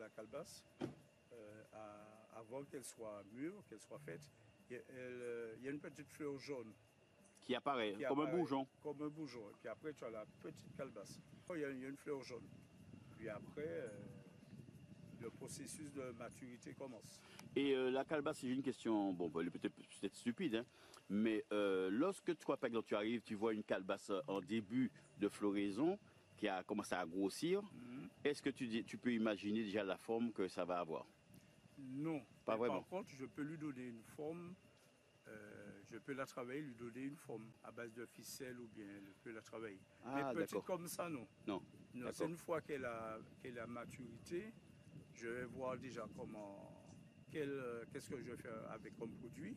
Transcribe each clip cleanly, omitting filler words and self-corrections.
la calebasse, avant qu'elle soit mûre, qu'elle soit faite, il y a une petite fleur jaune Qui apparaît, qui comme un apparaît bourgeon. Comme un bourgeon. Et puis après, tu as la petite calebasse. Il y a une fleur jaune. Puis après, le processus de maturité commence. Et la calebasse, j'ai une question, bon, elle est peut-être stupide, hein, mais lorsque toi, par exemple, tu arrives, tu vois une calebasse en début de floraison qui a commencé à grossir, est-ce que tu peux imaginer déjà la forme que ça va avoir? Non. Pas Mais vraiment. par contre, je peux lui donner une forme. Je peux la travailler, lui donner une forme à base de ficelle ou bien je peux la travailler. Mais Ah, petite d'accord. comme ça, non. Non. Non, c'est une fois qu'elle a maturité, je vais voir déjà qu'est-ce que je vais faire avec comme produit.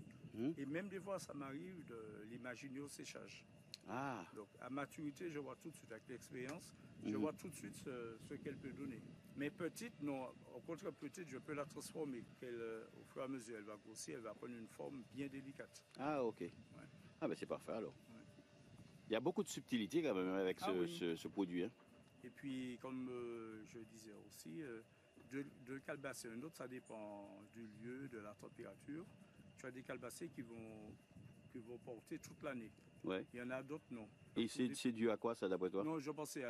Et même des fois, ça m'arrive de l'imaginer au séchage. Ah, Donc à maturité, je vois tout de suite avec l'expérience, je vois tout de suite ce qu'elle peut donner. Mais petite, non. Au contraire, petite, je peux la transformer. Au fur et à mesure, elle va grossir, elle va prendre une forme bien délicate. ah, ok. Ouais. Ah, ben c'est parfait alors. Ouais. Il y a beaucoup de subtilité quand même avec Ah oui. ce produit. Hein. Et puis, comme je disais aussi, de calebasser un autre, ça dépend du lieu, de la température. Tu as des calebasses qui vont porter toute l'année. Ouais. Il y en a d'autres, non. Et c'est dû à quoi ça d'après toi? Non, je pensais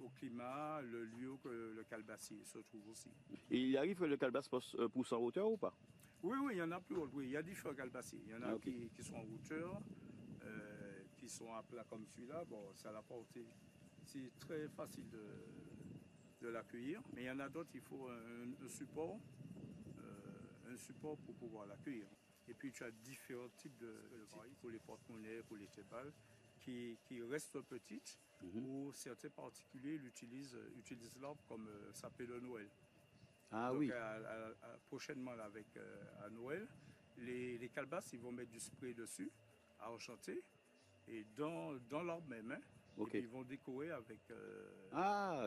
au climat, le lieu que le calebassier se trouve aussi. Et il arrive que le calebasse pousse en hauteur ou pas? Oui, il y en a plus haut. Oui, il y a différents calebassiers. Il y en a okay. qui sont en hauteur, qui sont à plat comme celui-là. Bon, ça l'a porté. C'est très facile de l'accueillir. Mais il y en a d'autres, il faut un support pour pouvoir l'accueillir. Et puis tu as différents types de pour les porte-monnaies, pour les tébales, qui restent petites, où certains particuliers utilisent l'arbre comme sapin de Noël. Ah donc oui. Prochainement là, à Noël, les calebasses, ils vont mettre du spray dessus, à enchanter, et dans l'arbre même. Hein, okay. Et puis ils vont décorer avec...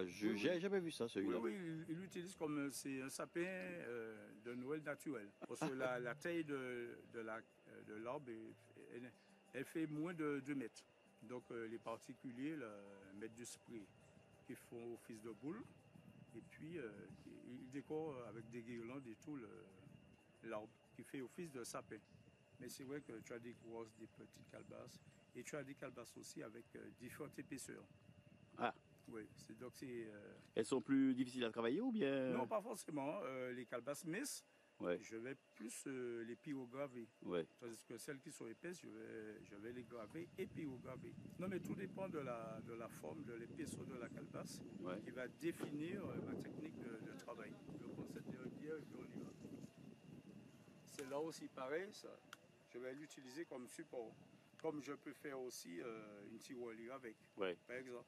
j'ai jamais vu ça, celui-là. Oui, ils l'utilisent comme c'est un sapin de Noël naturel. Parce que la taille de l'arbre, elle fait moins de 2 mètres. Donc les particuliers mettent du spray qui font office de boule. Et puis ils décorent avec des guirlandes et tout l'arbre qui fait office de sapin. Mais c'est vrai que tu as des grosses, des petites calebasses. Et tu as des calebasses aussi avec différentes épaisseurs. Ah. Oui, donc c'est... Elles sont plus difficiles à travailler ou bien? Non, pas forcément. Les calebasses minces, ouais. Je vais plus les pyrograver. Ouais. Tandis que celles qui sont épaisses, je vais les graver et pyrograver. Non, mais tout dépend de la forme, de l'épaisseur de la calebasse, ouais. qui va définir ma technique de travail. Je prends cette dernière et puis on y va. C'est là aussi pareil, ça. Je vais l'utiliser comme support. Comme je peux faire aussi une tirelire avec, ouais. par exemple.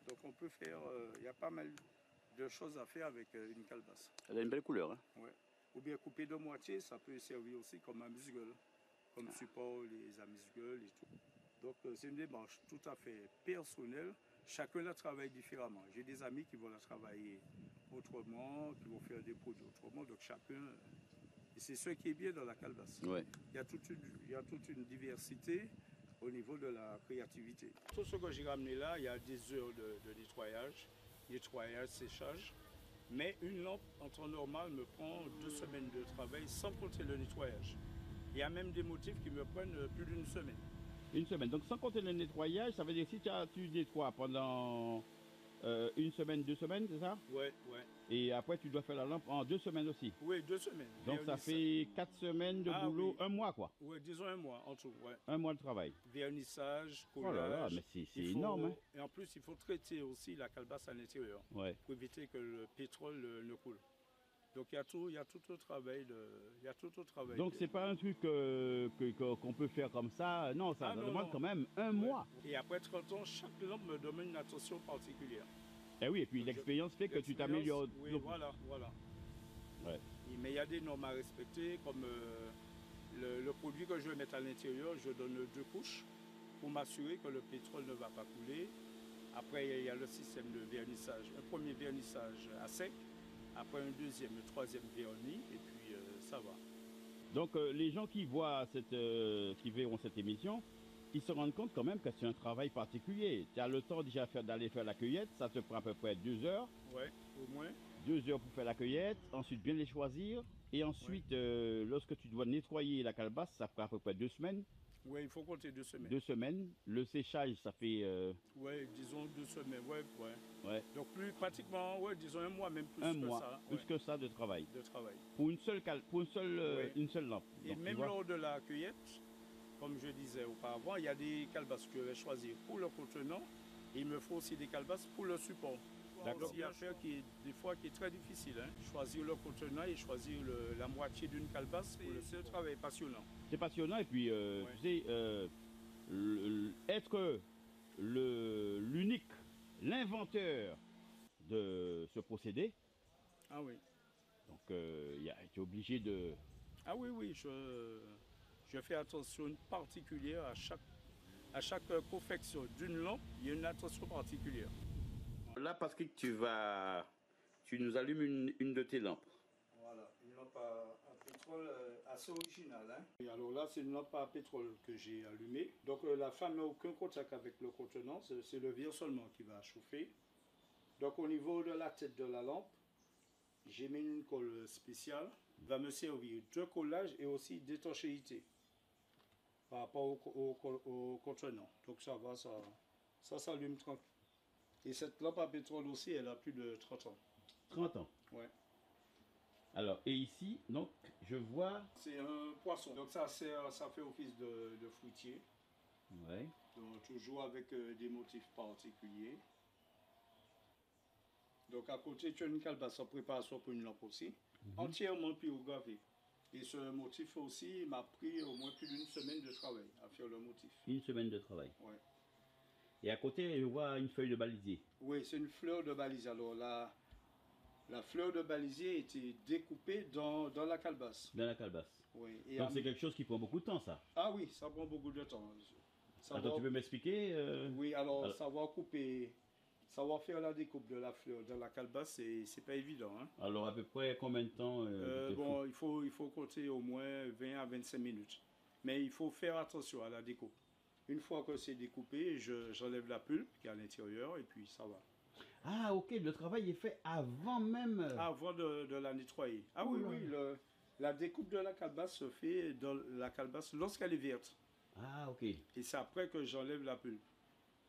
Donc on peut faire, il y a pas mal de choses à faire avec une calebasse. Elle a une belle couleur. Hein? Ouais. Ou bien couper de moitié, ça peut servir aussi comme amuse-gueule, comme support les amuse-gueules et tout. Donc c'est une démarche tout à fait personnelle. Chacun la travaille différemment. J'ai des amis qui vont la travailler autrement, qui vont faire des produits autrement. Donc chacun... Et c'est ce qui est bien dans la calebasse. Ouais. Il y a toute une diversité au niveau de la créativité. Tout ce que j'ai ramené là, il y a des heures de nettoyage, séchage. Mais une lampe en temps normal me prend 2 semaines de travail sans compter le nettoyage. Il y a même des motifs qui me prennent plus d'une semaine. Une semaine. Donc sans compter le nettoyage, ça veut dire que si tu nettoies pendant 1 semaine, 2 semaines, c'est ça? Ouais. Et après tu dois faire la lampe en 2 semaines aussi? Oui, 2 semaines. Donc ça fait 4 semaines de boulot, oui. 1 mois quoi? Oui, disons 1 mois en tout, ouais. 1 mois de travail. Vernissage, collage. Oh là là, mais c'est énorme. Hein. Et en plus, il faut traiter aussi la calebasse à l'intérieur, ouais. Pour éviter que le pétrole ne coule. Donc il y a tout le travail. Donc c'est pas un truc qu'on peut faire comme ça. Non, ça demande quand même 1 mois. Et après 30 ans, chaque lampe me demande une attention particulière. Et oui, et puis l'expérience fait que tu t'améliores. Oui, donc... voilà. Ouais. Mais il y a des normes à respecter, comme le produit que je vais mettre à l'intérieur, je donne 2 couches pour m'assurer que le pétrole ne va pas couler. Après, il y a le système de vernissage. Un premier vernissage à sec. Après un deuxième, un troisième vernis, et puis ça va. Donc les gens qui qui verront cette émission, ils se rendent compte quand même que c'est un travail particulier. Tu as le temps déjà d'aller faire la cueillette, ça te prend à peu près 2 heures. Ouais, au moins. 2 heures pour faire la cueillette, ensuite bien les choisir, et ensuite, lorsque tu dois nettoyer la calebasse, ça fait à peu près 2 semaines. Oui, il faut compter 2 semaines. 2 semaines. Le séchage, ça fait... Oui, disons 2 semaines, ouais. ouais, Donc plus pratiquement, ouais, disons un mois, même plus un que mois, ça. plus Ouais, que ça de travail. de travail. Pour Ouais. une seule lampe. Et Donc, tu même vois, lors de la cueillette, comme je disais auparavant, il y a des calebasses que je vais choisir pour le contenant. Et il me faut aussi des calebasses pour le support. D'accord. Donc il y a affaire qui est des fois qui est très difficile. Hein. Choisir le contenant et choisir la moitié d'une calebasse, c'est un travail passionnant. c'est passionnant. Et puis, tu sais, être l'unique, l'inventeur de ce procédé, Ah oui. donc tu es obligé de... Ah oui, oui, je fais attention particulière à chaque confection d'une lampe, il y a une attention particulière. Là, Patrick, tu nous allumes une de tes lampes. Voilà, une lampe à pétrole assez originale. Hein. Et alors là, c'est une lampe à pétrole que j'ai allumée. Donc la flamme n'a aucun contact avec le contenant, c'est le verre seulement qui va chauffer. Donc au niveau de la tête de la lampe, j'ai mis une colle spéciale qui va me servir de collage et aussi d'étanchéité par rapport au contenant. Donc ça va, ça s'allume tranquille. Et cette lampe à pétrole aussi, elle a plus de 30 ans. 30 ans. Ouais. Alors, et ici, donc, je vois... C'est un poisson. Donc ça fait office de fruitier. Ouais. Donc toujours avec des motifs particuliers. Donc à côté, tu as une calebasse en préparation pour une lampe aussi, entièrement pyrogravée. Et ce motif aussi m'a pris au moins plus d'une semaine de travail à faire le motif. Une semaine de travail. Ouais. Et à côté, je vois une feuille de balisier. Oui, c'est une fleur de balisier. Alors la fleur de balisier a été découpée dans la calebasse. Dans la calebasse. Oui. Et donc c'est quelque chose qui prend beaucoup de temps, ça. Ah oui, ça prend beaucoup de temps. Attends, tu peux m'expliquer Oui, alors savoir couper, savoir faire la découpe de la fleur dans la calebasse, c'est pas évident. Hein. Alors à peu près combien de temps Bon, il faut compter au moins 20 à 25 minutes. Mais il faut faire attention à la découpe. Une fois que c'est découpé, j'enlève la pulpe qui est à l'intérieur et puis ça va. Ah ok, le travail est fait avant même... Avant de la nettoyer. Ah oui, oui, la découpe de la calebasse se fait dans la calebasse lorsqu'elle est verte. Ah ok. Et c'est après que j'enlève la pulpe.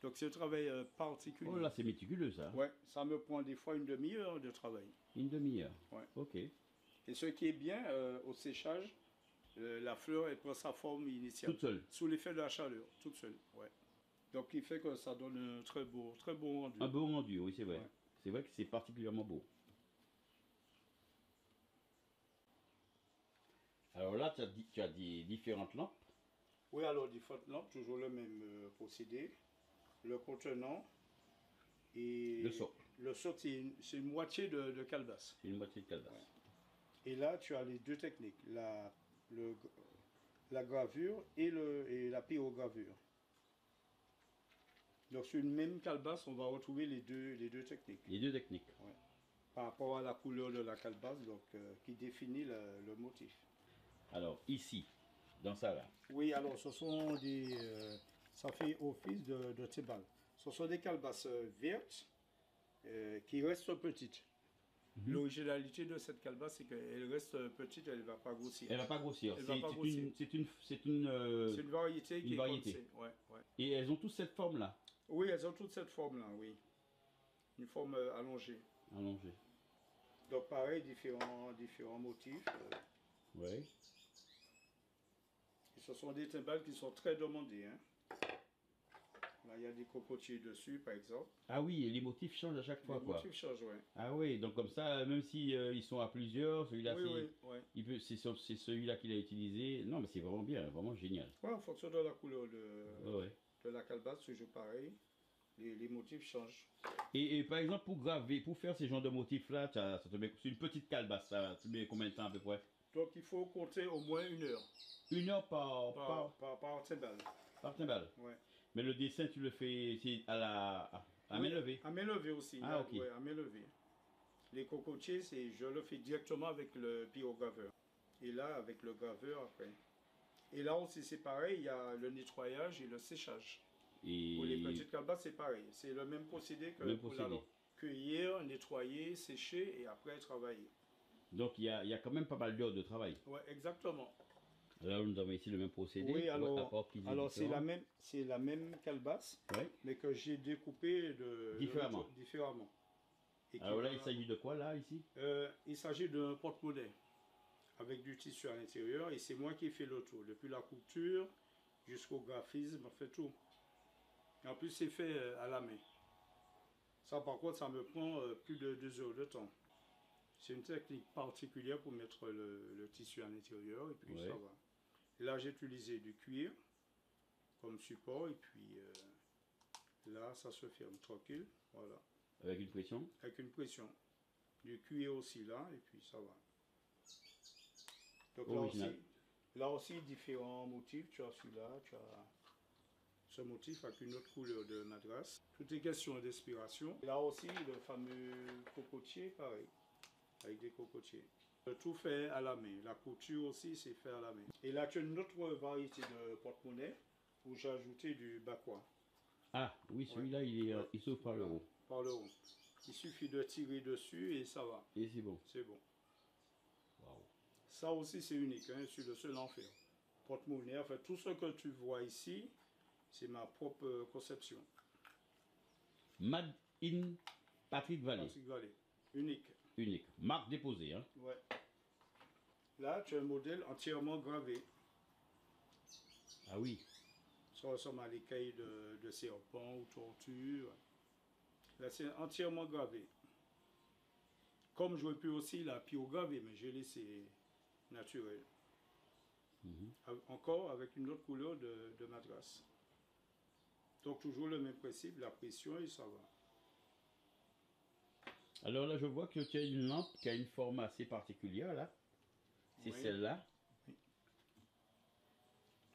Donc c'est un travail particulier. Oh là, c'est méticuleux ça. Ouais, ça me prend des fois une demi-heure de travail. Une demi-heure. Ouais. Ok. Et ce qui est bien au séchage, la fleur elle prend sa forme initiale. Toute seule. Sous l'effet de la chaleur, toute seule. Ouais. Donc il fait que ça donne un très beau rendu. Un beau rendu, oui c'est vrai. Ouais. C'est vrai que c'est particulièrement beau. Alors là, tu as des différentes lampes. Oui, alors différentes lampes, toujours le même procédé. Le contenant et Le socle. Le socle, c'est une moitié de calebasse. C'est une moitié de calebasse. Ouais. Et là, tu as les deux techniques, la gravure et la pyrogravure. Donc sur une même calebasse, on va retrouver les deux techniques. Les deux techniques. Ouais. Par rapport à la couleur de la calebasse, donc qui définit le motif. Alors ici, dans ça là. Oui, alors ce sont ça fait office de tébal. Ce sont des calebasses vertes qui restent petites. L'originalité de cette calebasse, c'est qu'elle reste petite, elle ne va pas grossir. Elle ne va pas grossir. C'est une variété qui est comme ça. Ouais, ouais. Et elles ont toutes cette forme-là. Oui, elles ont toutes cette forme-là, oui. Une forme allongée. Allongée. Donc pareil, différents motifs. Oui. Et ce sont des timbales qui sont très demandés. Hein. Là, il y a des cocotiers dessus, par exemple. Ah oui, et les motifs changent à chaque fois. Les motifs changent, oui. Ah oui, donc comme ça, même si ils sont à plusieurs, celui-là, oui. c'est celui-là qu'il a utilisé. Non, mais c'est vraiment bien, vraiment génial. Oui, en fonction de la couleur de la calebasse, toujours pareil. Les motifs changent. Et par exemple, pour faire ces genres de motifs-là, c'est une petite calebasse, ça te met combien de temps à peu près? Donc il faut compter au moins 1 heure. 1 heure par timbale. Par timbale. Ouais. Mais le dessin, tu le fais à main levée. À main levée aussi. Ah, ok. Ouais, à main levée. Les cocotiers, je le fais directement avec le pyrograveur. Et là, avec le graveur après. Et là aussi, c'est pareil, il y a le nettoyage et le séchage. Pour les petites calebasses, c'est pareil. C'est le même procédé que pour la lampe. cueillir, nettoyer, sécher et après travailler. Donc il y a quand même pas mal d'heures de travail. Ouais, exactement. Là, nous avons ici le même procédé. Oui, alors, alors c'est la même calebasse, ouais. mais que j'ai découpé différemment. Et alors là, il s'agit de quoi là, ici? Il s'agit d'un porte-monnaie avec du tissu à l'intérieur et c'est moi qui ai fait le tour, depuis la couture jusqu'au graphisme, on fait tout. Et en plus, c'est fait à la main. Ça, par contre, ça me prend plus de 2 heures de temps. C'est une technique particulière pour mettre le tissu à l'intérieur et puis ouais. ça va. Et là, j'ai utilisé du cuir comme support et puis là, ça se ferme tranquille. Voilà. Avec une pression? Avec une pression. Du cuir aussi là et puis ça va. Donc là aussi, différents motifs. Tu as celui-là, tu as ce motif avec une autre couleur de madras. Tout est question d'inspiration. Là aussi, le fameux cocotier, pareil, avec des cocotiers. Tout fait à la main. La couture aussi, c'est fait à la main. Et là, tu as une autre variété de porte-monnaie où j'ai ajouté du bakwa. Ah, oui, celui-là, ouais. Il s'ouvre par le haut. Par le haut. Il suffit de tirer dessus et ça va. Et c'est bon. C'est bon. Wow. Ça aussi, c'est unique. Hein, je suis le seul à en faire. Porte-monnaie, enfin, tout ce que tu vois ici, c'est ma propre conception. Made in Patrick Vallée. Patrick Vallée. Unique. Unique. Marque déposée. Hein? Ouais. Là, tu as un modèle entièrement gravé. Ah oui. Ça ressemble à l'écaille de serpent ou tortue. Là, c'est entièrement gravé. Comme j'aurais pu aussi la pyrograver, mais j'ai laissé naturel. Encore avec une autre couleur de madras. Donc toujours le même principe, la pression et ça va. Alors là, je vois que tu as une lampe qui a une forme assez particulière là. C'est oui. Celle-là. Oui.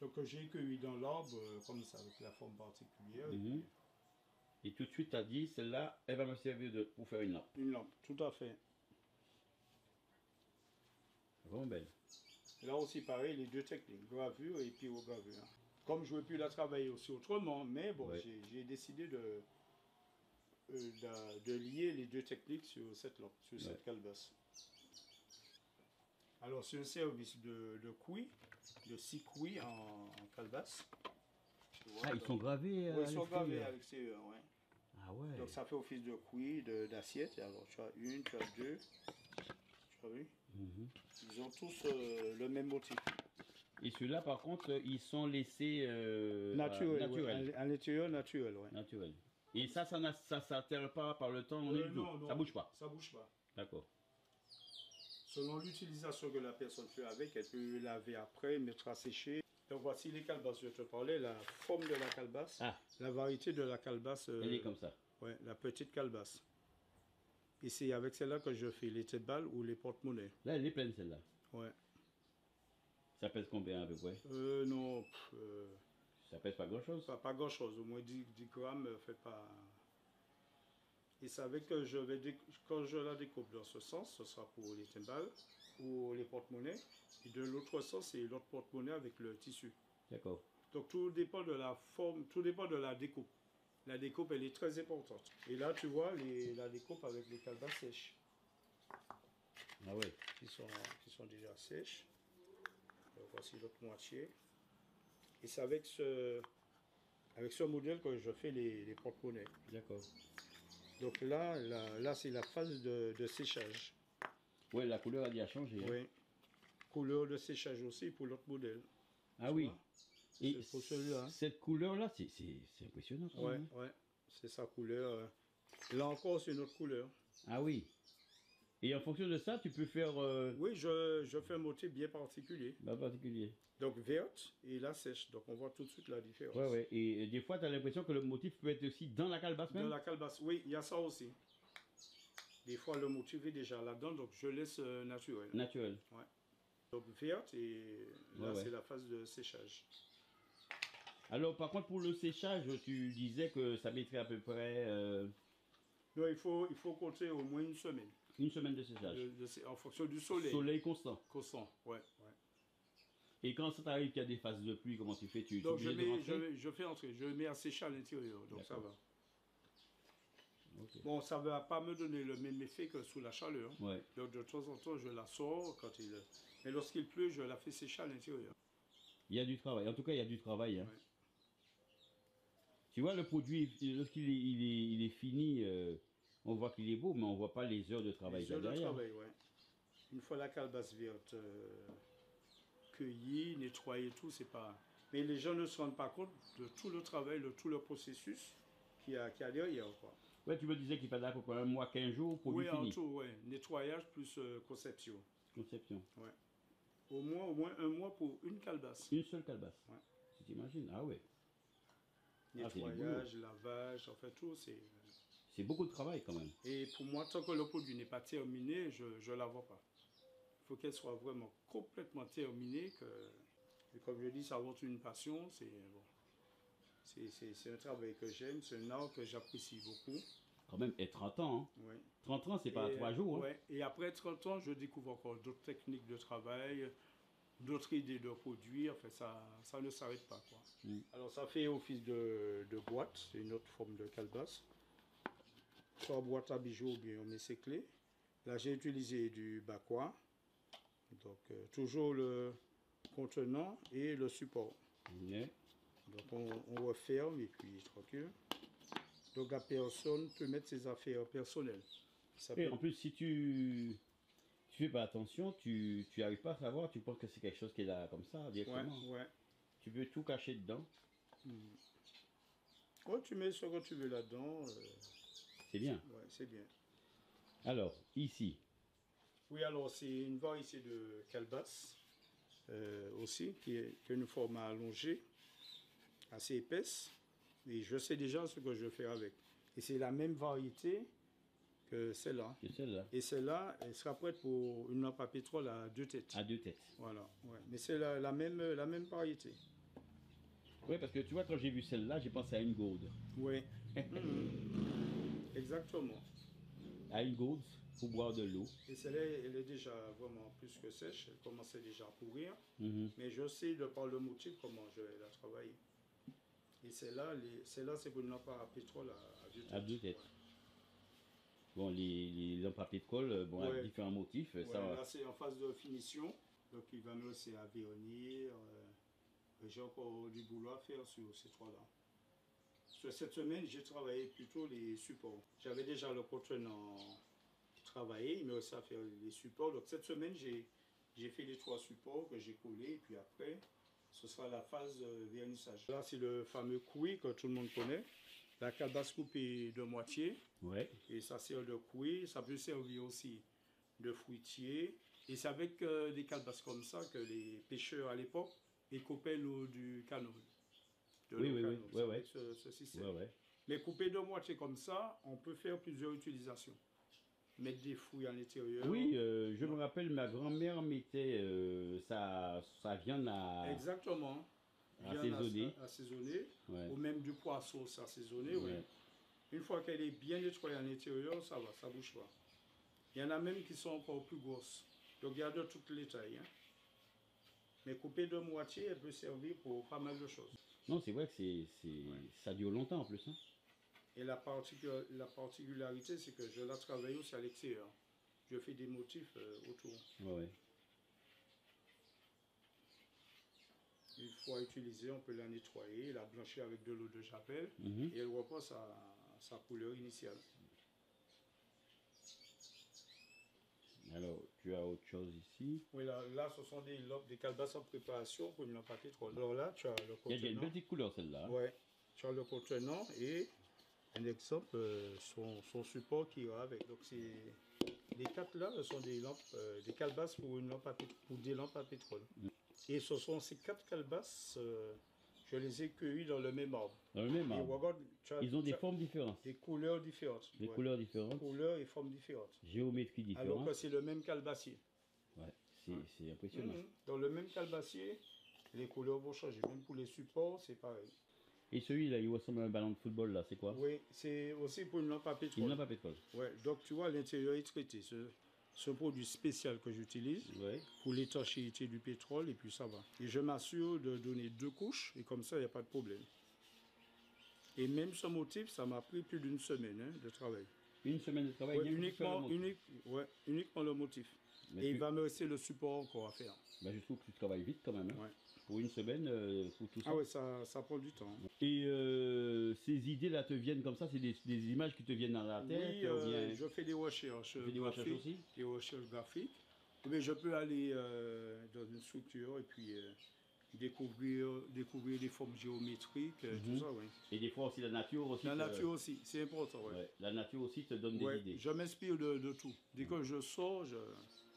Donc j'ai cueilli dans l'arbre comme ça, avec la forme particulière. Et tout de suite, tu as dit, celle-là, elle va me servir pour faire une lampe. Une lampe, tout à fait. Vraiment belle. Là aussi, pareil, les deux techniques, gravure et pyrogravure. Comme je n'aurais pu la travailler aussi autrement, mais bon, ouais. J'ai décidé de lier les deux techniques sur cette lampe, sur cette calebasse. Alors, c'est un service de couilles, de 6 couilles en calebasse. Ah, ils sont gravés à l'extérieur. Oui, ils sont gravés à l'extérieur, oui. Ah ouais. Donc, ça fait office de couilles, d'assiettes. Alors, tu as une, tu as deux. Tu as vu? Ils ont tous le même motif. Et ceux-là, par contre, ils sont laissés naturels. Ouais. À l'intérieur, naturel, oui. Naturel. Et ça s'altère pas par le temps, non, ça bouge pas. Ça bouge pas. D'accord. Selon l'utilisation que la personne fait avec, elle peut laver après, mettre à sécher. Donc voici les calebasses, je te parlais, la forme de la calebasse, la variété de la calebasse. Elle est comme ça. Oui, la petite calebasse. Et c'est avec celle-là que je fais les têtes balles ou les porte-monnaies. Là, elle est pleine celle-là. Ouais. Ça pèse combien à peu près? Non. Ça pèse pas grand-chose? Pas grand-chose, au moins 10 grammes, fait pas... Et c'est avec que quand je la découpe dans ce sens, ce sera pour les timbales ou les porte-monnaies. Et de l'autre sens, c'est l'autre porte-monnaie avec le tissu. D'accord. Donc tout dépend de la forme, tout dépend de la découpe. La découpe, elle est très importante. Et là, tu vois la découpe avec les calebasses sèches. Ah ouais. Qui sont déjà sèches. Donc voici l'autre moitié. Et c'est avec ce modèle que je fais les porte-monnaies. D'accord. Donc là c'est la phase de séchage. Oui, la couleur a déjà changé. Hein. Oui. Couleur de séchage aussi pour l'autre modèle. Ah oui. Et pour celui-là. Cette couleur-là, c'est impressionnant. Oui, ouais. C'est sa couleur. Là encore, c'est une autre couleur. Ah oui. Et en fonction de ça, tu peux faire... Oui, je fais un motif bien particulier. Bien particulier. Donc verte et la sèche. Donc on voit tout de suite la différence. Oui, oui. Et des fois, tu as l'impression que le motif peut être aussi dans la calebasse même? Dans la calebasse, oui, il y a ça aussi. Des fois, le motif est déjà là-dedans, donc je laisse naturel. Naturel. Ouais. Donc verte et là, c'est la phase de séchage. Alors, par contre, pour le séchage, tu disais que ça mettrait à peu près... Non, il faut compter au moins une semaine. Une semaine de séchage. En fonction du soleil. Soleil constant. Constant, ouais. Et quand ça t'arrive qu'il y a des phases de pluie, comment tu fais? Donc je fais entrer, je mets à sécher à l'intérieur, donc ça va. Ok. Bon, ça ne va pas me donner le même effet que sous la chaleur. Ouais. Donc de temps en temps, je la sors quand il... Mais lorsqu'il pleut, je la fais sécher à l'intérieur. Il y a du travail. En tout cas, il y a du travail. Hein. Ouais. Tu vois, le produit, lorsqu'il est fini, on voit qu'il est beau, mais on voit pas les heures de travail Les qu'il y a heures de derrière. travail, ouais. Une fois la calebasse verte cueillie, nettoyée, tout, c'est pas... Mais les gens ne se rendent pas compte de tout le travail, de tout le processus qu'il y a derrière, quoi. Ouais, tu me disais qu'il fallait à peu près un mois, 15 jours, produit Oui, en fini. tout, ouais. Nettoyage plus conception. Conception. Ouais. Au moins un mois pour une calebasse. Une seule calebasse. Ouais. Tu t'imagines? Ah ouais. Ah, c'est du boulot. Nettoyage, lavage, en fait tout, c'est... C'est beaucoup de travail quand même. Et pour moi, tant que le produit n'est pas terminé, je ne la vends pas. Il faut qu'elle soit vraiment complètement terminée. Et comme je dis, ça vaut une passion. C'est bon. C'est un travail que j'aime, c'est un art que j'apprécie beaucoup. Quand même, et 30 ans. Hein. Ouais. 30 ans, c'est pas 3 jours. Hein. Ouais. Et après 30 ans, je découvre encore d'autres techniques de travail, d'autres idées de produits. Enfin, ça ne s'arrête pas, quoi. Alors, ça fait office de boîte. C'est une autre forme de calebasse. Soit boîte à bijoux ou bien on met ses clés. Là, j'ai utilisé du bakwa. Donc, toujours le contenant et le support. Yeah. Donc, on referme et puis tranquille. Donc, la personne peut mettre ses affaires personnelles. Et en plus, si tu fais pas attention, tu n'arrives pas à savoir, tu penses que c'est quelque chose qui est là comme ça, directement. Ouais. Tu peux tout cacher dedans. Ouais, tu mets ce que tu veux là-dedans. C'est bien. Ouais, c'est bien. Alors, ici. Oui, alors c'est une variété de calebasse aussi, qui est une forme allongée, assez épaisse. Et je sais déjà ce que je vais faire avec. Et c'est la même variété que celle-là. C'est celle-là. Et celle-là, elle sera prête pour une lampe à pétrole à 2 têtes. À 2 têtes. Voilà, ouais. Mais c'est la même variété. Oui, parce que tu vois, quand j'ai vu celle-là, j'ai pensé à une gourde. Oui. Exactement. À une gourde pour boire de l'eau. Et celle-là, elle est déjà vraiment plus que sèche. Elle commençait déjà à pourrir. Mais je sais, de par le motif, comment je vais la travailler. Et celle-là, c'est pour une lampe à pétrole à 2 têtes. À 2 têtes. Ouais. Bon, les lampes à pétrole, bon, avec différents motifs. Ouais, ça va. là, c'est en phase de finition. Donc, il va me laisser à vernir. J'ai encore du boulot à faire sur ces trois-là. Sur cette semaine, j'ai travaillé plutôt les supports. J'avais déjà le contenant travaillé, mais aussi à faire les supports. Donc, cette semaine, j'ai fait les 3 supports que j'ai collés. Et puis après, ce sera la phase vernissage. Là, c'est le fameux couille que tout le monde connaît. La calebasse coupée de moitié. Ouais. Et ça sert de couille. Ça peut servir aussi de fruitier. Et c'est avec des calebasses comme ça que les pêcheurs à l'époque coupaient l'eau du canal. Oui. Ce système. Ouais. Mais couper de moitié comme ça, on peut faire plusieurs utilisations. Mettre des fruits à l'intérieur. Oui, je me rappelle, ma grand-mère mettait sa viande à Exactement. Assaisonner. Ouais. Ou même du poisson assaisonné. Ouais. Une fois qu'elle est bien nettoyée à l'intérieur, ça va, ça ne bouge pas. Il y en a même qui sont encore plus grosses. Donc il y a de toutes les tailles. Hein. Mais couper de moitié, elle peut servir pour pas mal de choses. Non, c'est vrai que ça dure longtemps en plus. Hein. Et la particularité, c'est que je la travaille aussi à l'extérieur. Je fais des motifs autour. Ouais. Une fois utilisée, on peut la nettoyer, la blanchir avec de l'eau de javel et elle reprend sa couleur initiale. Alors, tu as autre chose ici. Oui, là ce sont des calebasses en préparation pour une lampe à pétrole. Alors là, tu as le contenant. Il y a une petite couleur celle-là. Oui, tu as le contenant et un exemple, son support qui va avec. Donc, les 4 là, ce sont des calebasses pour des lampes à pétrole. Et ce sont ces 4 calebasses, je les ai cueillies dans le même arbre. Dans le même arbre. Regarde, Ils ont des formes différentes. Des couleurs différentes. Des couleurs différentes. Couleurs et formes différentes. Géométrie différente. Alors que c'est le même calebassier. Ouais, c'est impressionnant. Dans le même calebassier, les couleurs vont changer. Même pour les supports, c'est pareil. Et celui-là, il ressemble à un ballon de football, là, c'est quoi? Oui, c'est aussi pour une lampe à pétrole. Une lampe à pétrole. Ouais, donc tu vois, l'intérieur est traité. Ce produit spécial que j'utilise pour l'étanchéité du pétrole, et puis ça va. Et je m'assure de donner 2 couches, et comme ça, il n'y a pas de problème. Et même ce motif, ça m'a pris plus d'une semaine hein, de travail. Une semaine de travail, Ouais, rien que pour faire le motif. uniquement le motif. Mais Et il va me rester le support encore à faire. Ben, je trouve que tu travailles vite quand même. Hein. Ouais. Pour une semaine, pour tout ça. Ah ouais, ça prend du temps. Et ces idées-là te viennent comme ça, c'est des images qui te viennent dans la tête Oui, ou bien... je fais des recherches Tu fais des recherches graphiques, aussi? des recherches graphiques. Mais je peux aller dans une structure et puis découvrir des formes géométriques, tout ça, oui. Et des fois aussi la nature aussi. La nature aussi, c'est important, oui. Ouais, la nature aussi te donne des idées. Je m'inspire de tout. Dès que je sors,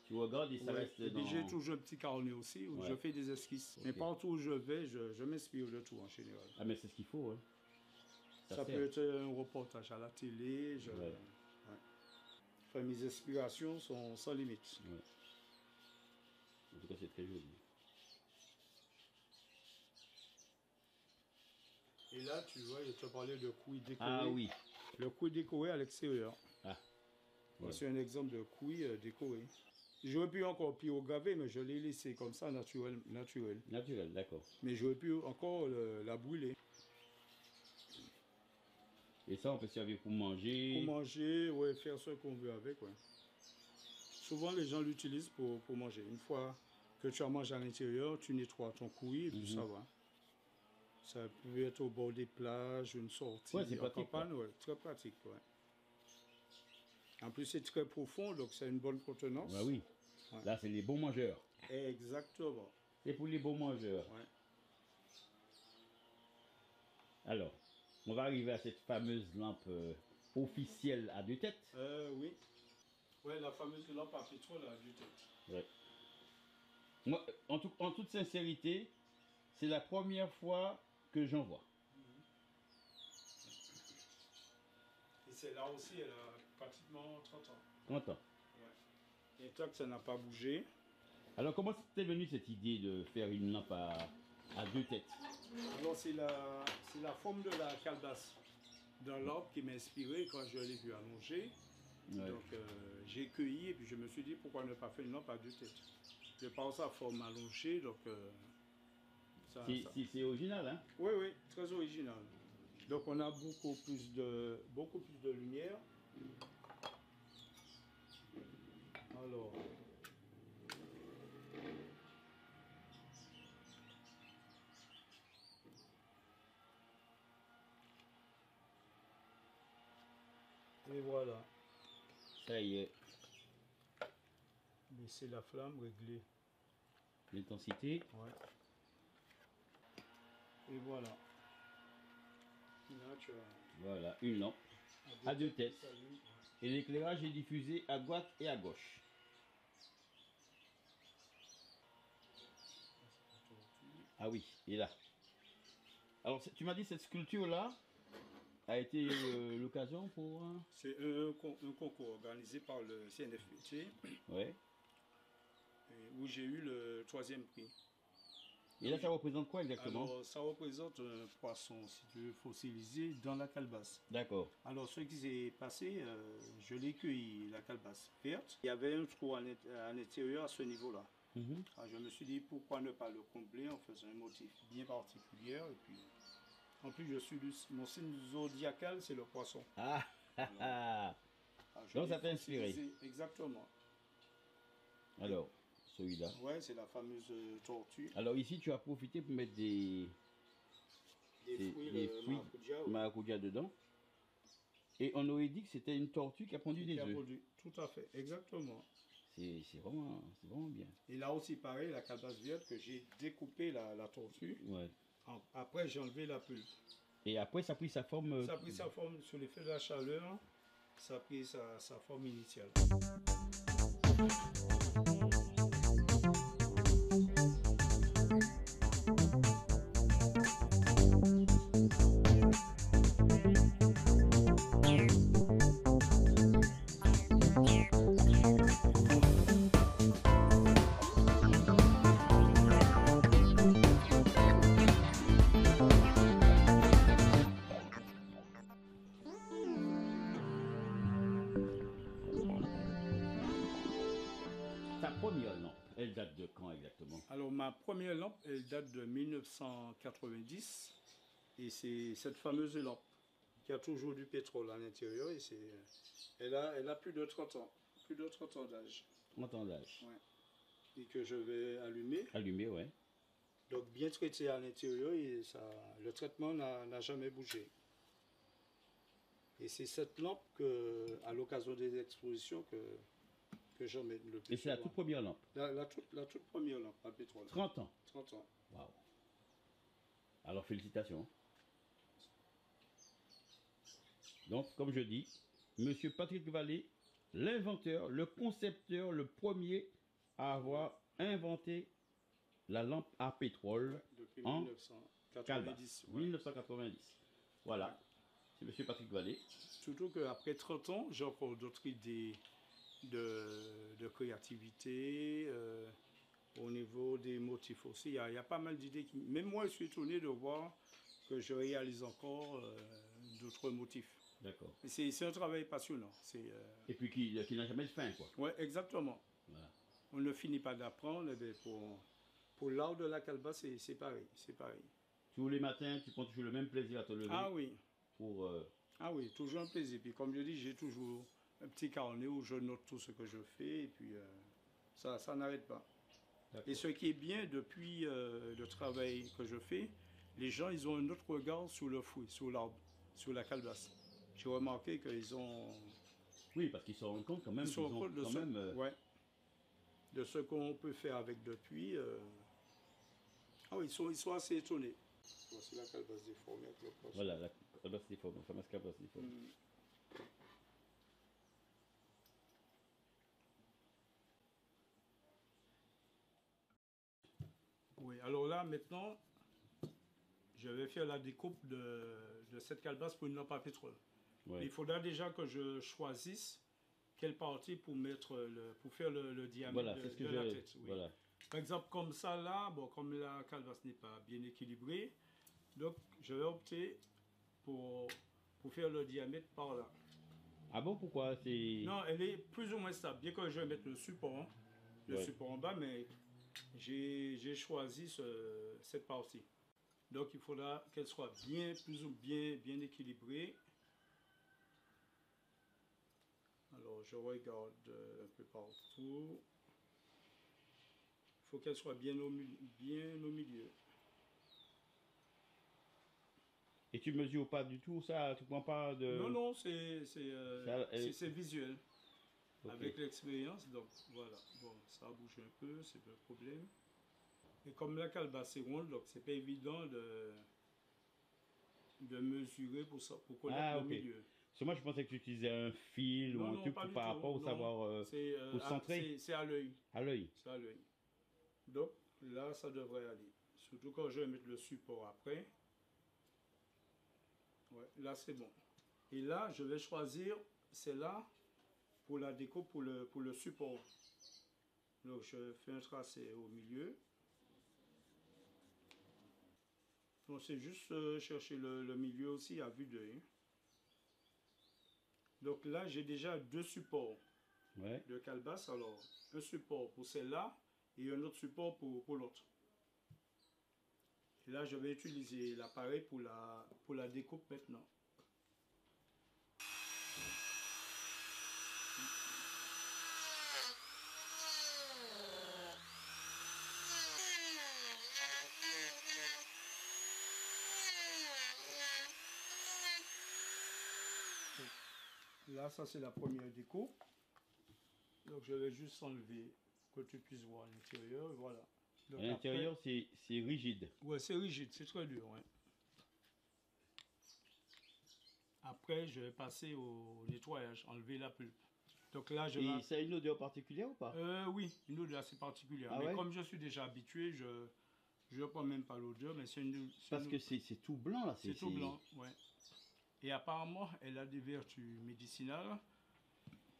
tu regardes et ça reste et puis dans... j'ai toujours un petit carnet aussi où je fais des esquisses. Okay. Mais partout où je vais, je m'inspire de tout en général. Ah mais c'est ce qu'il faut, hein. Ça peut être un reportage à la télé. Enfin, mes inspirations sont sans limite. Ouais. En tout cas, c'est très joli. Et là, tu vois, je te parlais de couilles décorées. Ah oui. Le couille décoré à l'extérieur. Ah. Ouais. C'est un exemple de couille décoré. J'aurais pu encore pyrograver, mais je l'ai laissé comme ça, naturel. Naturel, d'accord. Mais j'aurais pu encore la brûler. Et ça, on peut servir pour manger. Pour manger, ouais, faire ce qu'on veut avec, ouais. Souvent, les gens l'utilisent pour manger. Une fois que tu as mangé à l'intérieur, tu nettoies ton couille et puis ça va. Ça peut être au bord des plages, une sortie en campagne, ouais, très pratique, ouais. En plus, c'est très profond, donc c'est une bonne contenance. Ouais, oui. Ouais. Là, c'est les bons mangeurs. Exactement. C'est pour les bons mangeurs. Ouais. Alors, on va arriver à cette fameuse lampe officielle à 2 têtes. Oui. Ouais, la fameuse lampe à pétrole à 2 têtes. Ouais. Moi, en toute sincérité, c'est la première fois que j'en vois. Et c'est là aussi, elle a pratiquement 30 ans. 30 ans. Ouais. Et tant que ça n'a pas bougé. Alors, comment t'es venue cette idée de faire une lampe à 2 têtes? Alors, c'est la forme de la calebasse d'un l'arbre qui m'a inspiré quand je l'ai vu allongé. Ouais. Donc, j'ai cueilli et puis je me suis dit pourquoi ne pas faire une lampe à 2 têtes. Je pense à forme allongée, donc c'est original, hein? Oui, oui, très original. Donc on a beaucoup plus de lumière. Alors, et voilà. Ça y est. Laissez la flamme régler. L'intensité. Ouais. Et voilà. Là, tu as... Voilà, une lampe à 2 têtes. Et l'éclairage est diffusé à droite et à gauche. Ah oui, et là. Alors, tu m'as dit cette sculpture-là a été l'occasion pour... C'est un concours organisé par le CNFPT. Ouais. Où j'ai eu le 3e prix. Et là, ça représente quoi exactement? Alors, ça représente un poisson, si tu veux, fossilisé dans la calebasse. D'accord. Alors, ce qui s'est passé, je l'ai cueilli, la calebasse verte. Il y avait un trou à l'intérieur à ce niveau-là. Alors, je me suis dit, pourquoi ne pas le combler en faisant un motif bien particulier. Et puis, en plus, mon signe zodiacal, c'est le poisson. Ah, donc, ça t'a inspiré. Exactement. Alors, celui-là. Ouais, c'est la fameuse tortue. Alors ici, tu as profité pour mettre des fruits maracuja dedans. Et on aurait dit que c'était une tortue qui a pondu des œufs. Tout à fait, exactement. C'est vraiment bien. Et là aussi, pareil, la calebasse verte que j'ai découpé la tortue. Ouais. Après, j'ai enlevé la pulpe. Et après, ça a pris sa forme... Ça a pris sa forme sur l'effet de la chaleur. Ça a pris sa forme initiale. Elle date de quand exactement? Alors ma première lampe, elle date de 1990. Et c'est cette fameuse lampe qui a toujours du pétrole à l'intérieur. Et elle a plus de 30 ans. Plus de 30 ans d'âge. 30 ans d'âge. Ouais. Et que je vais allumer. Allumer, ouais. Donc bien traité à l'intérieur et le traitement n'a jamais bougé. Et c'est cette lampe que, à l'occasion des expositions que j'emmène le plus. Et c'est la toute première lampe. La toute première lampe à pétrole. 30 ans. 30 ans. Waouh. Alors félicitations. Donc, comme je dis, Monsieur Patrick Vallée, l'inventeur, le concepteur, le premier à avoir inventé la lampe à pétrole depuis en 1990. 1990. Voilà, c'est Monsieur Patrick Vallée. Surtout qu'après 30 ans, j'ai encore d'autres idées de créativité. Au niveau des motifs aussi, il y a pas mal d'idées. Même moi, je suis étonné de voir que je réalise encore d'autres motifs. D'accord. C'est un travail passionnant. Et puis qui n'a jamais de fin, quoi. Oui, exactement. Voilà. On ne finit pas d'apprendre. Pour l'art de la calebasse, c'est pareil. Tous les matins, tu prends toujours le même plaisir à te lever. Ah oui. Ah oui, toujours un plaisir. Puis comme je dis, j'ai toujours un petit carnet où je note tout ce que je fais. Et puis ça n'arrête pas. Et ce qui est bien depuis le travail que je fais, les gens, ils ont un autre regard sur le fruit, sur l'arbre, sur la calebasse. J'ai remarqué qu'ils ont... Oui, parce qu'ils se rendent compte quand même. Ils se rendent compte de ce qu'on peut faire avec depuis. Ah oui, ils sont assez étonnés. Voici la calebasse déformée. Voilà, la calebasse déformée, la fameuse calebasse déformée. Oui, alors là, maintenant, je vais faire la découpe de cette calebasse pour une lampe à pétrole. Ouais. Il faudra déjà que je choisisse quelle partie pour faire le diamètre de la tête. Oui. Voilà. Par exemple, comme ça là, bon, comme la calebasse n'est pas bien équilibrée, donc je vais opter pour faire le diamètre par là. Ah bon, pourquoi c'est... Non, elle est plus ou moins stable, bien que je vais mettre le support en bas, mais j'ai choisi cette partie. Donc il faudra qu'elle soit bien équilibrée. Alors je regarde un peu partout. Il faut qu'elle soit bien au milieu. Et tu mesures pas du tout ça? Tu prends pas de... Non, c'est visuel. Okay. Avec l'expérience, donc voilà. Bon, ça a bougé un peu, c'est pas le problème. Et comme la calebasse est ronde, donc c'est pas évident de mesurer pour connaître le milieu. So, moi je pensais que tu utilisais un fil ou un truc par rapport au savoir pour centrer. C'est à l'œil. À l'œil. C'est à l'œil. Donc là ça devrait aller. Surtout quand je vais mettre le support après. Ouais, là c'est bon. Et là je vais choisir celle-là pour la découpe pour le support. Donc je fais un tracé au milieu. Donc c'est juste chercher le milieu aussi à vue d'œil. Donc là j'ai déjà deux supports de calebasse. Alors un support pour celle-là et un autre support pour l'autre. Et là je vais utiliser l'appareil pour la découpe maintenant. Là, ça c'est la première découpe. Donc je vais juste enlever pour que tu puisses voir l'intérieur. Voilà. À l'intérieur, c'est rigide. Ouais, c'est rigide, c'est très dur. Ouais. Après, je vais passer au nettoyage, enlever la pulpe. Donc là, Et ça a une odeur particulière ou pas? Oui, une odeur assez particulière. Ah mais comme je suis déjà habitué, je ne prends même pas l'odeur, mais c'est une... Parce que c'est tout blanc là. C'est tout blanc, ouais. Et apparemment, elle a des vertus médicinales.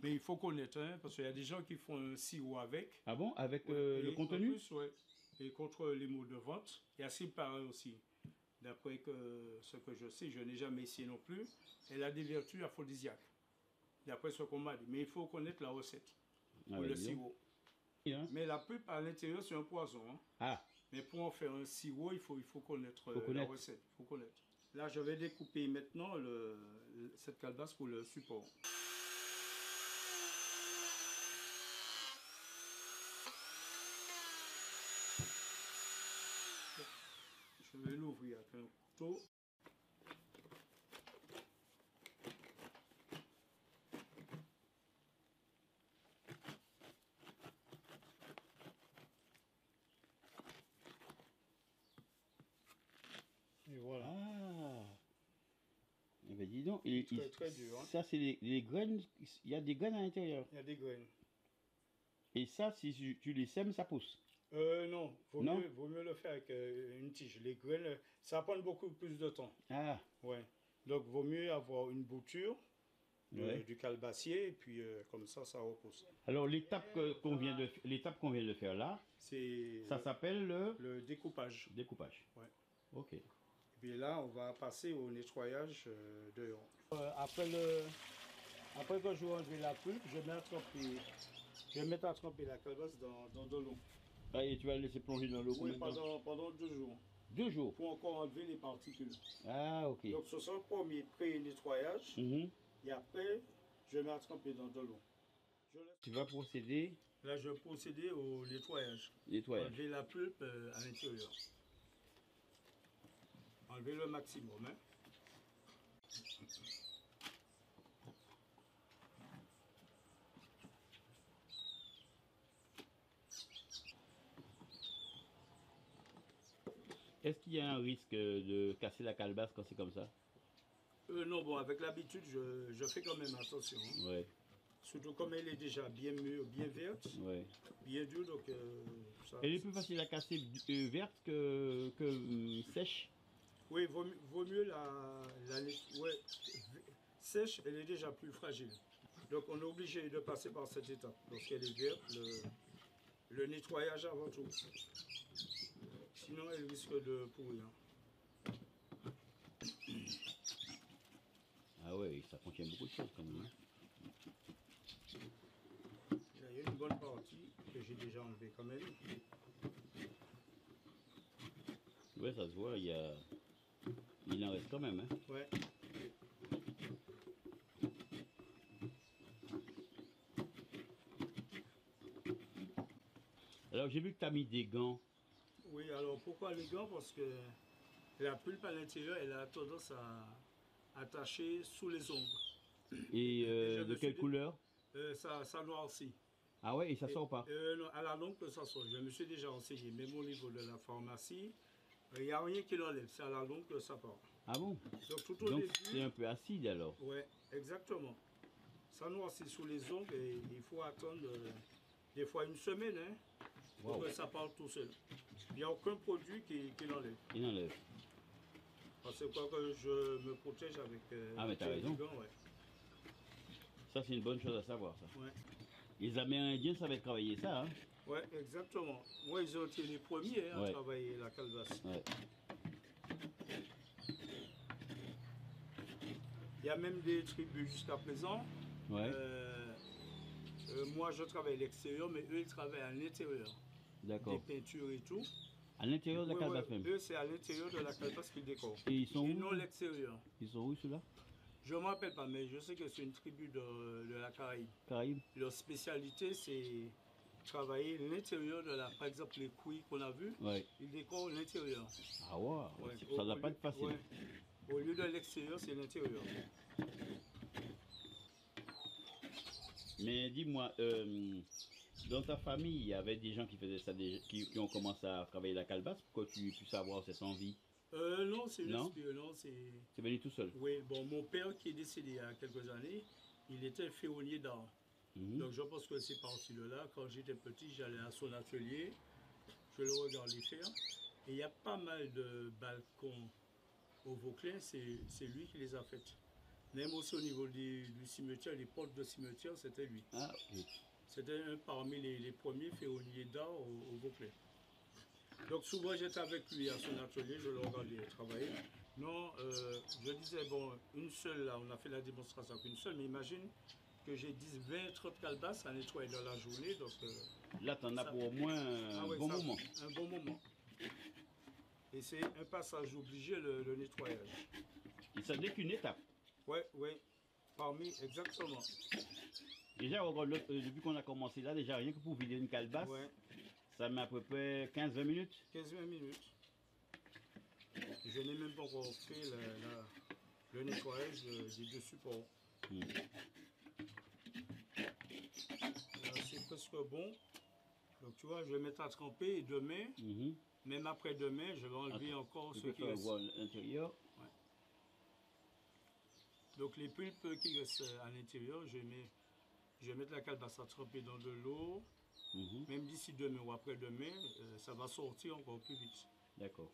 Mais il faut connaître, hein, parce qu'il y a des gens qui font un sirop avec. Ah bon? Avec le contenu? Plus, ouais. Et contre les maux de ventre. Et à ce qui paraît aussi, d'après ce que je sais, je n'ai jamais essayé non plus, elle a des vertus aphrodisiaques. D'après ce qu'on m'a dit. Mais il faut connaître la recette pour le sirop. Hein? Mais la pulpe à l'intérieur, c'est un poison. Hein. Ah. Mais pour en faire un sirop, il faut connaître la recette. Il faut connaître. Là, je vais découper maintenant cette calebasse pour le support. Je vais l'ouvrir avec un couteau. Et voilà. Ah. Eh ben dis donc, Très dur. Hein. Ça c'est les graines, il y a des graines à l'intérieur. Il y a des graines. Et ça, si tu les sèmes, ça pousse. Non, vaut mieux le faire avec une tige. Les graines, ça prend beaucoup plus de temps. Ah. Ouais. Donc, vaut mieux avoir une bouture Ouais. du calebassier et puis comme ça repousse. Alors l'étape qu'on vient de faire là, ça s'appelle le découpage. Découpage. Ouais. Ok. Et puis là, on va passer au nettoyage dehors. Après que je enlevé la pulpe, je vais mettre à tremper la calebasse dans de l'eau. Ah, et tu vas le laisser plonger dans l'eau Oui, combien de temps? pendant 2 jours. 2 jours. Pour encore enlever les particules. Ah, ok. Donc ce sera le premier pré-nettoyage. Et après, je vais tremper dans de l'eau. Tu vas procéder. Là, je vais procéder au nettoyage. Enlever la pulpe à l'intérieur. Enlever le maximum. Hein. Est-ce qu'il y a un risque de casser la calebasse quand c'est comme ça? Non, bon, avec l'habitude, je fais quand même attention. Hein. Ouais. Surtout comme elle est déjà bien mûre, bien verte, Ouais. bien dure, donc ça... Elle est plus facile à casser verte que sèche? Oui, vaut mieux ouais, sèche, elle est déjà plus fragile. Donc on est obligé de passer par cette étape. Lorsqu'elle est verte, le nettoyage avant tout. Sinon, elle risque de pourrir. Ah ouais, ça contient beaucoup de choses quand même. Hein. Il y a une bonne partie que j'ai déjà enlevée quand même. Ouais, ça se voit, il en reste quand même. Hein. Ouais. Alors j'ai vu que tu as mis des gants. Oui, alors pourquoi les gants? Parce que la pulpe à l'intérieur, elle a tendance à attacher sous les ongles. Et de quelle couleur? Ça noircit. Ah ouais, et ça sort pas? Non, à la longue, ça sort. Je me suis déjà renseigné, même au niveau de la pharmacie, il n'y a rien qui l'enlève. C'est à la longue que ça part. Ah bon? Donc tout au début, c'est un peu acide alors? Oui, exactement. Ça noircit sous les ongles et il faut attendre des fois une semaine hein, pour que ça parte tout seul. Il n'y a aucun produit qui l'enlève. Il enlève. C'est quoi que je me protège avec mais t'as raison. Gants, ouais. Ça, c'est une bonne chose à savoir, ça. Ouais. Les Amérindiens savaient travailler ça, hein? Oui, exactement. Moi, ils ont été les premiers à Ouais. travailler la calebasse. Ouais. Il y a même des tribus jusqu'à présent. Ouais. Moi, je travaille à l'extérieur, mais eux, ils travaillent à l'intérieur. D'accord. Des peintures et tout. À l'intérieur de la calebasse même? Eux, c'est à l'intérieur de la calebasse qu'ils décorent. Et ils sont où? non l'extérieur. Ils sont où, ceux-là? Je ne me rappelle pas, mais je sais que c'est une tribu de la Caraïbe. Caraïbes? Leur spécialité, c'est travailler l'intérieur de la... Par exemple, les couilles qu'on a vues, Ouais. ils décorent l'intérieur. Ah ouais, Ouais. ça ne doit pas être facile. Ouais. Au lieu de l'extérieur, c'est l'intérieur. Mais dis-moi, dans ta famille, il y avait des gens qui faisaient ça, qui ont commencé à travailler la calebasse pour que tu puisses avoir cette envie? Non, c'est Non, c'est venu tout seul. Oui, bon, mon père qui est décédé il y a quelques années, il était ferronnier d'art. Donc je pense que c'est parti de là. Quand j'étais petit, j'allais à son atelier, je le regardais faire. Et il y a pas mal de balcons au Vauclin, c'est lui qui les a faites. Même aussi au niveau du cimetière, les portes de cimetière, c'était lui. Ah, ok. C'était un parmi les premiers ferronniers d'art au Vauclin. Donc souvent j'étais avec lui à son atelier, je le regardais travailler. Non, je disais, bon, une seule, là, on a fait la démonstration avec une seule, mais imagine que j'ai 10, 20, 30 calebasses à nettoyer dans la journée. Donc, là, tu en as pour au moins un bon moment. Un bon moment. Et c'est un passage obligé, le nettoyage. ça n'est qu'une étape. Oui, oui. Parmi, exactement. Déjà, regarde, depuis qu'on a commencé là, déjà rien que pour vider une calebasse, Ouais. ça met à peu près 15-20 minutes. 15-20 minutes. Je n'ai même pas encore fait le nettoyage des deux supports. Là, c'est presque bon. Donc tu vois, je vais mettre à tremper et demain, même après-demain, je vais enlever encore ce qui reste. L'intérieur. Ouais. Donc les pulpes qui restent à l'intérieur, je vais mettre la calebasse à tremper dans de l'eau. Même d'ici demain ou après-demain, ça va sortir encore plus vite. D'accord.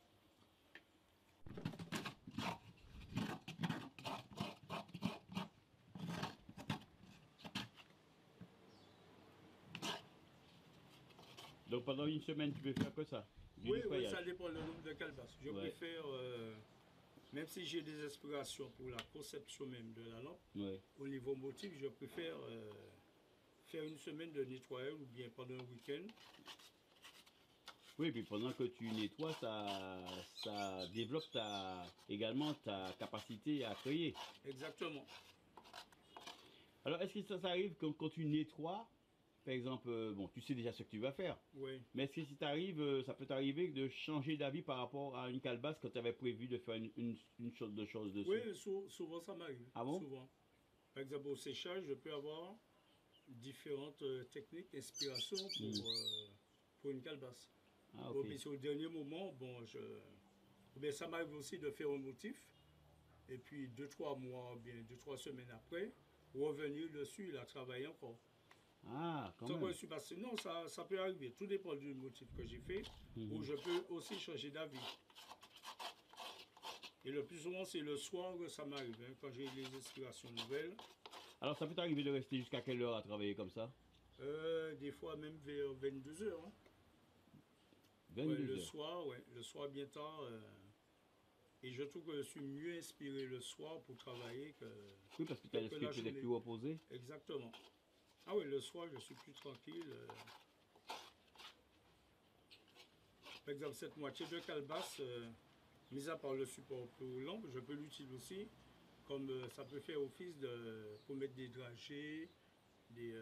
Donc pendant une semaine, tu peux faire que ça? Oui, oui, ça dépend du nombre de calebasses. Je préfère, même si j'ai des aspirations pour la conception même de la lampe, au niveau motif, je préfère faire une semaine de nettoyage ou bien pendant un week-end. Oui, puis pendant que tu nettoies, ça développe également ta capacité à créer. Exactement. Alors, est-ce que ça arrive quand tu nettoies, par exemple, bon, tu sais déjà ce que tu vas faire. Oui. Mais est-ce que si t'arrives, ça peut t'arriver de changer d'avis par rapport à une calebasse quand tu avais prévu de faire une chose dessus? Oui, souvent ça m'arrive. Ah bon? Souvent. Par exemple, au séchage, je peux avoir différentes techniques, inspirations pour une calebasse. Ah, ok. Bon, puis au dernier moment, bon, ça m'arrive aussi de faire un motif, et puis 2-3 mois, bien 2-3 semaines après, revenir dessus, la travailler encore. Ah, quand Tant même. que je suis passé, non, ça peut arriver. Tout dépend du motif que j'ai fait, ou je peux aussi changer d'avis. Et le plus souvent, c'est le soir que ça m'arrive, hein, quand j'ai les inspirations nouvelles. Alors, ça peut t'arriver de rester jusqu'à quelle heure à travailler comme ça? Des fois même vers 22 heures. Hein. 22 le heures. soir, le soir bien tard. Et je trouve que je suis mieux inspiré le soir pour travailler que. Oui, parce que tu as l'esprit peut-être plus reposé. Exactement. Ah oui, le soir, je suis plus tranquille. Par exemple, cette moitié de calebasse, mis à part le support pour lampe, je peux l'utiliser aussi, comme ça peut faire office pour mettre des dragées, des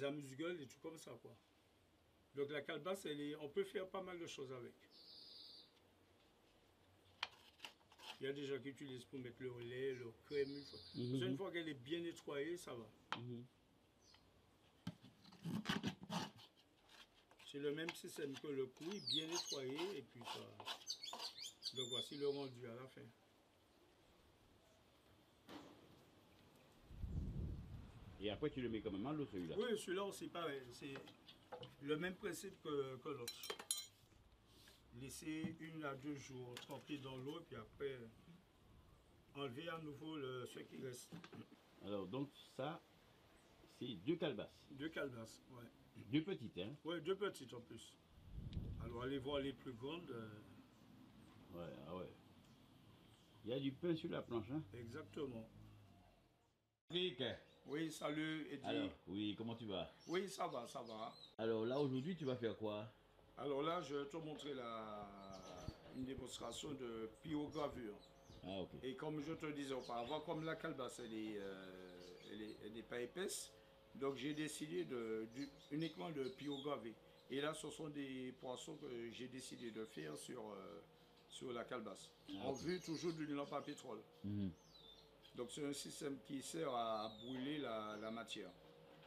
amuse-gueules, des trucs comme ça, quoi. Donc la calebasse, on peut faire pas mal de choses avec. Il y a des gens qui utilisent pour mettre leur lait, leur crème. Une fois qu'elle est bien nettoyée, ça va. C'est le même système que le couille, bien nettoyé, et puis ça. Donc voici le rendu à la fin. Et après, tu le mets quand même à l'eau, celui-là? Oui, celui-là aussi, pareil. C'est le même principe que l'autre. Laisser 1 à 2 jours tremper dans l'eau, et puis après, enlever à nouveau ce qui reste. Alors, donc, ça, c'est 2 calebasses. 2 calebasses, ouais. 2 petites, hein? Oui, 2 petites en plus. Alors, allez voir les plus grandes. Ouais, ah ouais. Il y a du pain sur la planche, hein? Exactement. Rick. Oui, salut, Eddie. Alors, oui, comment tu vas? Oui, ça va, ça va. Alors là, aujourd'hui, tu vas faire quoi? Alors là, je vais te montrer une démonstration de pyrogravure. Ah, ok. Et comme je te disais auparavant, comme la calebasse, elle n'est pas épaisse, donc j'ai décidé uniquement de pyrograver. Et là, ce sont des poissons que j'ai décidé de faire sur la calebasse, en vue toujours d'une lampe à pétrole. Donc c'est un système qui sert à brûler la matière.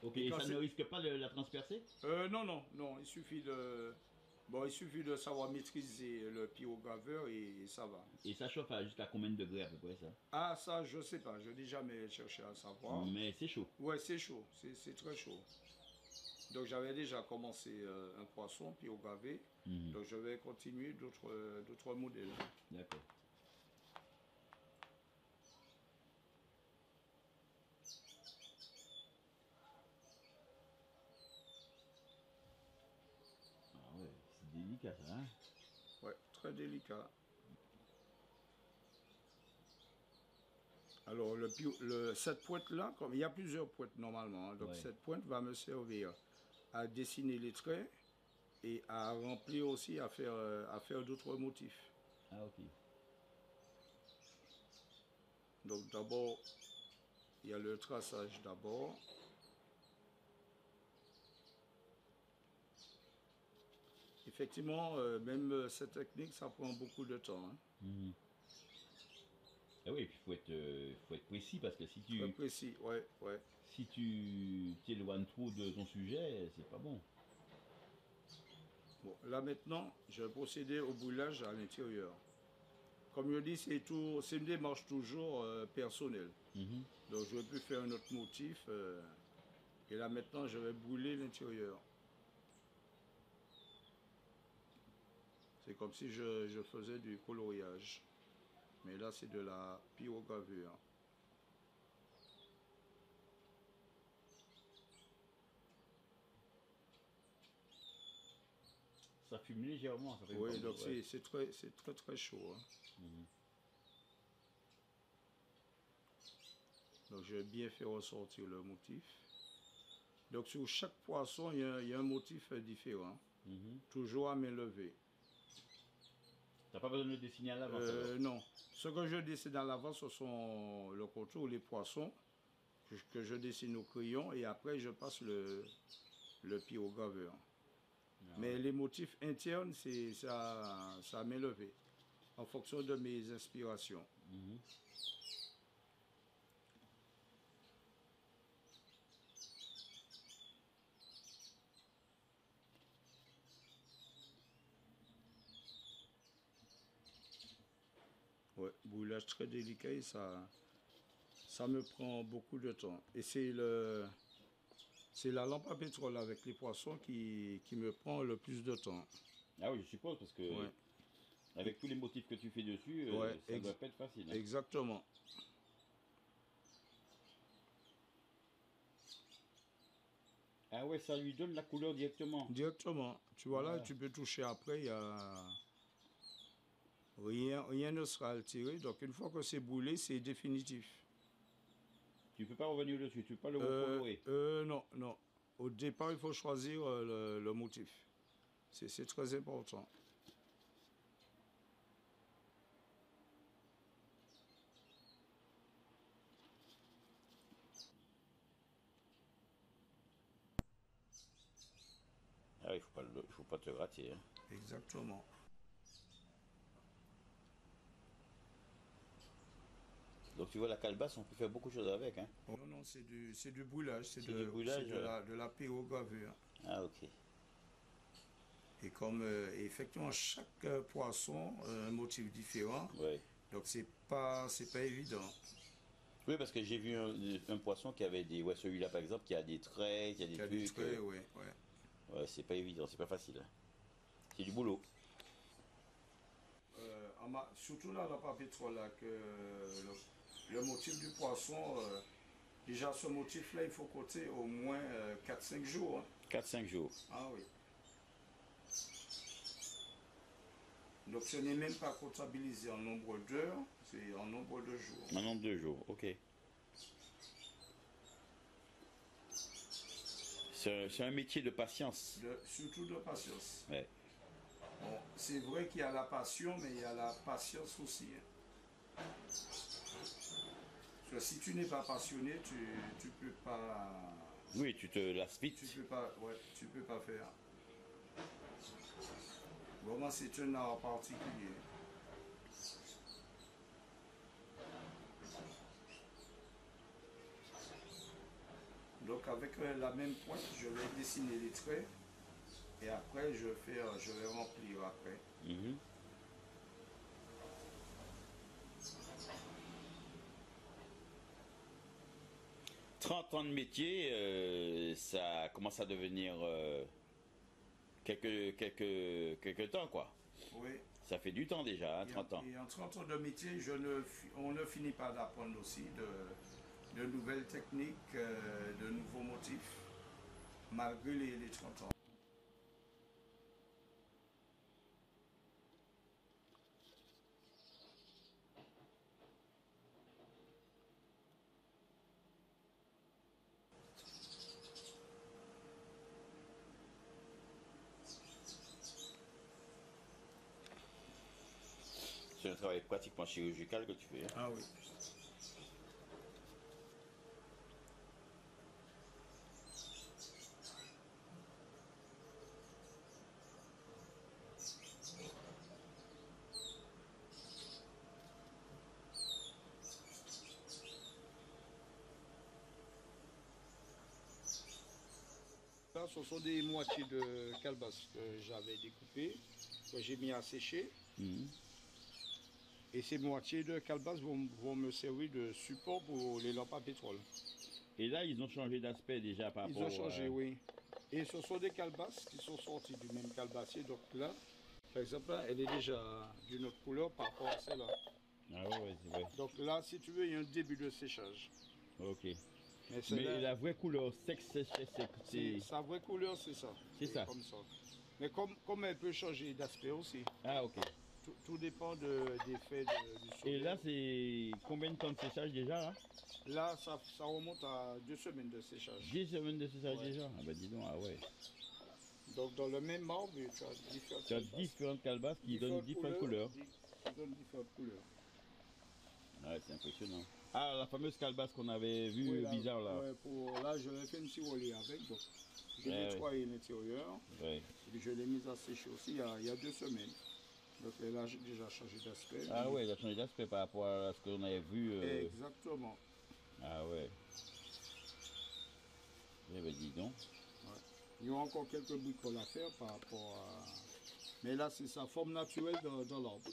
Ok, et ça ne risque pas de la transpercer? Non, non, non, il suffit de savoir maîtriser le pyrograveur et ça va. Et ça chauffe jusqu'à combien de degrés à peu près, ça? Ah, ça, je sais pas, je n'ai jamais cherché à savoir. Mais c'est chaud. Ouais, c'est chaud, c'est très chaud. Donc j'avais déjà commencé un poisson pyrogravé, donc je vais continuer d'autres modèles. D'accord. C'est délicat ça, hein? Ouais, très délicat. Alors cette pointe là, comme il y a plusieurs pointes normalement, hein, donc cette pointe va me servir à dessiner les traits et à remplir aussi, à faire d'autres motifs. Ah, ok. Donc d'abord, il y a le traçage d'abord. Effectivement, même cette technique, ça prend beaucoup de temps. Hein. Mhm. Ah oui, et puis faut être précis parce que Très précis, ouais, ouais. si tu t'éloignes trop de ton sujet, c'est pas bon. Bon, là maintenant, je vais procéder au boulage à l'intérieur. Comme je dis, c'est une démarche toujours personnelle. Mhm. Donc je vais plus faire un autre motif. Et là maintenant, je vais brûler l'intérieur. C'est comme si je faisais du coloriage. Mais là, c'est de la pyrogravure. Ça fume légèrement, ça fait Oui, pas donc mal, ouais. c'est très très chaud. Hein. Mhm. Donc je vais bien faire ressortir le motif. Donc sur chaque poisson, il y a un motif différent. Mhm. Toujours à main levée. T'as pas besoin de le dessiner à l'avance alors. Non. Ce que je dessine à l'avance, ce sont le contour, les poissons que je dessine au crayon et après je passe le pyrograveur. Ah, Mais ouais. les motifs internes, c'est ça à main levée, en fonction de mes inspirations. Mhm. Ouais, brûlage très délicat et ça me prend beaucoup de temps. Et c'est la lampe à pétrole avec les poissons qui me prend le plus de temps. Ah oui, je suppose parce que Ouais, avec tous les motifs que tu fais dessus, ouais, ça doit pas être facile. Hein. exactement. Ah ouais, ça lui donne la couleur directement. Directement. Tu vois là, Ah. tu peux toucher après, il y a rien ne sera altéré. Donc une fois que c'est brûlé, c'est définitif. Tu peux pas revenir dessus, tu peux pas le recolorer. Non, non. Au départ, il faut choisir le motif. C'est très important. Ah oui, faut pas te gratter. Hein. Exactement. Donc tu vois, la calebasse, on peut faire beaucoup de choses avec. Hein. Non, non, c'est du brûlage, C'est du brûlage. de la pyrogravure. Ah ok. Et comme effectivement chaque poisson a un motif différent, Ouais. donc c'est pas évident. Oui, parce que j'ai vu un poisson qui avait des. Ouais, celui-là par exemple, qui a des traits, qui a des Il y a des trucs. traits, ouais, ouais. Ouais, c'est pas évident, c'est pas facile. Hein. C'est du boulot. Surtout là, dans le pétrole, là, que le motif du poisson, déjà ce motif-là, il faut compter au moins 4-5 jours. Hein. 4-5 jours. Ah oui. Donc ce n'est même pas comptabilisé en nombre d'heures, c'est en nombre de jours. Un nombre de jours, ok. C'est un métier de patience. Surtout de patience. Ouais. Bon, c'est vrai qu'il y a la passion, mais il y a la patience aussi. Hein. Parce que si tu n'es pas passionné, tu peux pas. Oui, tu te lasses vite. Tu peux pas, ouais, tu peux pas faire. Vraiment, c'est un art particulier. Donc avec la même pointe, je vais dessiner les traits et après je vais remplir après. Mhm. « 30 ans de métier, ça commence à devenir quelques temps, quoi. Oui. Ça fait du temps déjà, hein, 30 ans. Et en 30 ans de métier, on ne finit pas d'apprendre aussi de nouvelles techniques, de nouveaux motifs, malgré les 30 ans. C'est un travail pratiquement chirurgical que tu fais. Hein. Ah oui. ce sont des moitiés de calebasse que j'avais découpées, que j'ai mis à sécher. Et ces moitiés de calebasse vont me servir de support pour les lampes à pétrole. Et là, ils ont changé d'aspect déjà par rapport... Ils ont changé, oui. Et ce sont des calebasses qui sont sorties du même calebassier. Donc là, par exemple, là, elle est déjà d'une autre couleur par rapport à celle-là. Ah ouais, c'est vrai. Donc là, si tu veux, il y a un début de séchage. Ok. Mais la vraie couleur sec, c'est... sa vraie couleur, c'est ça. C'est ça. Comme ça. Mais comme elle peut changer d'aspect aussi. Ah ok. Tout dépend des faits du soleil. Et là, c'est combien de temps de séchage déjà là? Là, ça remonte à 2 semaines de séchage. 10 semaines de séchage Ouais. déjà? Ah bah dis donc, ah ouais. Donc dans le même marbre, tu as différentes calebasses qui donnent différentes couleurs. Qui donnent différentes couleurs. Ouais, c'est impressionnant. Ah, la fameuse calebasse qu'on avait vue Oui, là, bizarre là. Ouais, là, je l'ai fait une tiroler avec. Donc, j'ai nettoyé l'intérieur. Ouais. Et puis je l'ai mise à sécher aussi il y a 2 semaines. Donc elle a déjà changé d'aspect. Ah ouais, il a changé d'aspect par rapport à ce qu'on avait vu. Exactement. Ah ouais. Eh ben dis donc. Ouais. Il y a encore quelques bricoles à faire par rapport à... Mais là, c'est sa forme naturelle dans l'arbre.